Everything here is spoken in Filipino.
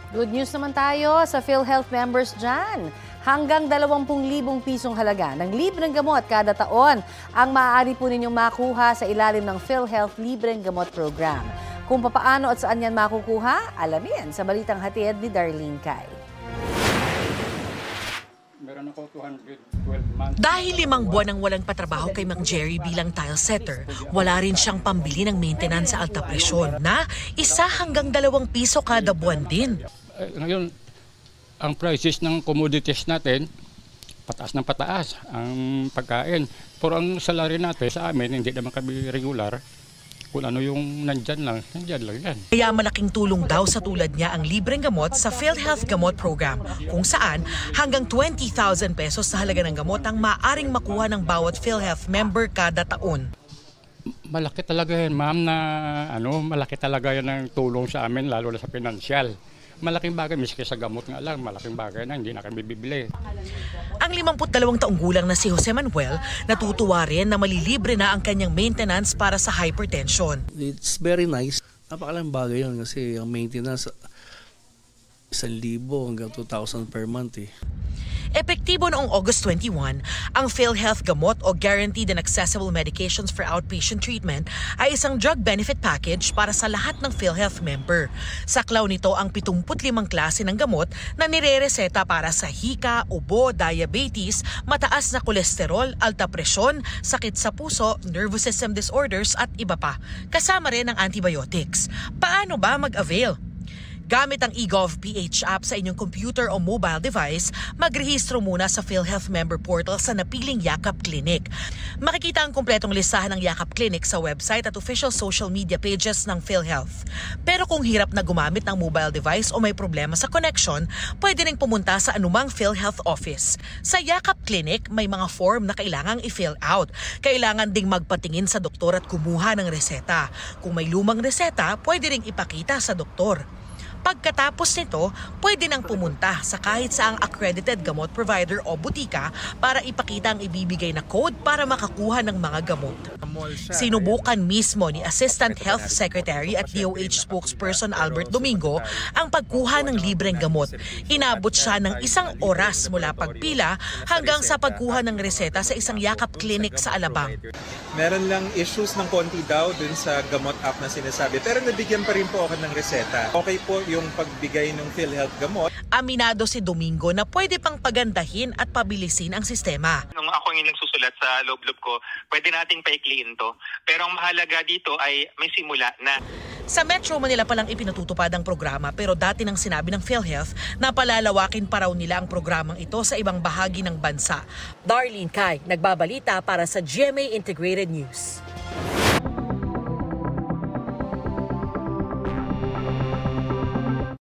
Good news naman tayo sa PhilHealth members dyan. Hanggang 20,000 pisong halaga ng libreng gamot kada taon ang maaari po ninyong makuha sa ilalim ng PhilHealth Libreng Gamot Program. Kung papaano at saan yan makukuha, alamin sa balitang hatid ni Darlene Cai. Meron ako 212 months. Dahil 5 buwan ang walang patrabaho kay Mang Jerry bilang tile setter, wala rin siyang pambili ng maintenance sa alta presyon na 1 hanggang 2 piso kada buwan din. Ngayon, ang prices ng commodities natin, pataas ng pataas ang pagkain. Pero ang salary natin sa amin, hindi naman kami regular. Kung ano yung nandyan lang yan. Kaya malaking tulong daw sa tulad niya ang libreng gamot sa PhilHealth Gamot Program, kung saan hanggang 20,000 pesos sa halaga ng gamot ang maaring makuha ng bawat PhilHealth member kada taon. Malaki talaga yan, ma'am, na malaki talaga yan ang tulong sa amin, lalo na sa pinansyal. Malaking bagay, miski sa gamot nga lang, malaking bagay na hindi na kami bibili. Ang 52 taong gulang na si Jose Manuel, natutuwa rin na malilibre na ang kanyang maintenance para sa hypertension. It's very nice. Napakalaking bagay yun kasi ang maintenance 1,000 hanggang 2,000 per month . Epektibo noong August 21, ang PhilHealth Gamot o Guaranteed and Accessible Medications for Outpatient Treatment ay isang drug benefit package para sa lahat ng PhilHealth member. Saklaw nito ang 75 klase ng gamot na nirereseta para sa hika, ubo, diabetes, mataas na kolesterol, alta presyon, sakit sa puso, nervous system disorders at iba pa. Kasama rin ang antibiotics. Paano ba mag-avail? Gamit ang eGov.ph app sa inyong computer o mobile device, magrehistro muna sa PhilHealth member portal sa napiling Yakap Clinic. Makikita ang kumpletong listahan ng Yakap Clinic sa website at official social media pages ng PhilHealth. Pero kung hirap na gumamit ng mobile device o may problema sa connection, pwede ring pumunta sa anumang PhilHealth office. Sa Yakap Clinic, may mga form na kailangang i-fill out. Kailangan ding magpatingin sa doktor at kumuha ng reseta. Kung may lumang reseta, pwede ring ipakita sa doktor. Pagkatapos nito, pwede nang pumunta sa kahit saang accredited gamot provider o butika para ipakita ang ibibigay na code para makakuha ng mga gamot. Sinubukan mismo ni Assistant Health Secretary at DOH spokesperson Albert Domingo ang pagkuha ng libreng gamot. Inabot siya ng 1 oras mula pagpila hanggang sa pagkuha ng reseta sa isang Yakap Clinic sa Alabang. Meron lang issues ng konti daw dun sa gamot app na sinasabi, pero nabigyan pa rin po ako ng reseta. Okay po yung pagbigay ng PhilHealth gamot. Aminado si Domingo na pwede pang pagandahin at pabilisin ang sistema. Nung ako yung nagsusulat sa loob-loob ko, pwede nating paikliin to. Pero ang mahalaga dito ay may simula na. Sa Metro Manila palang ipinatutupad ang programa pero dati nang sinabi ng PhilHealth na palalawakin pa raw nila ang programang ito sa ibang bahagi ng bansa. Darlene Cai, nagbabalita para sa GMA Integrated News.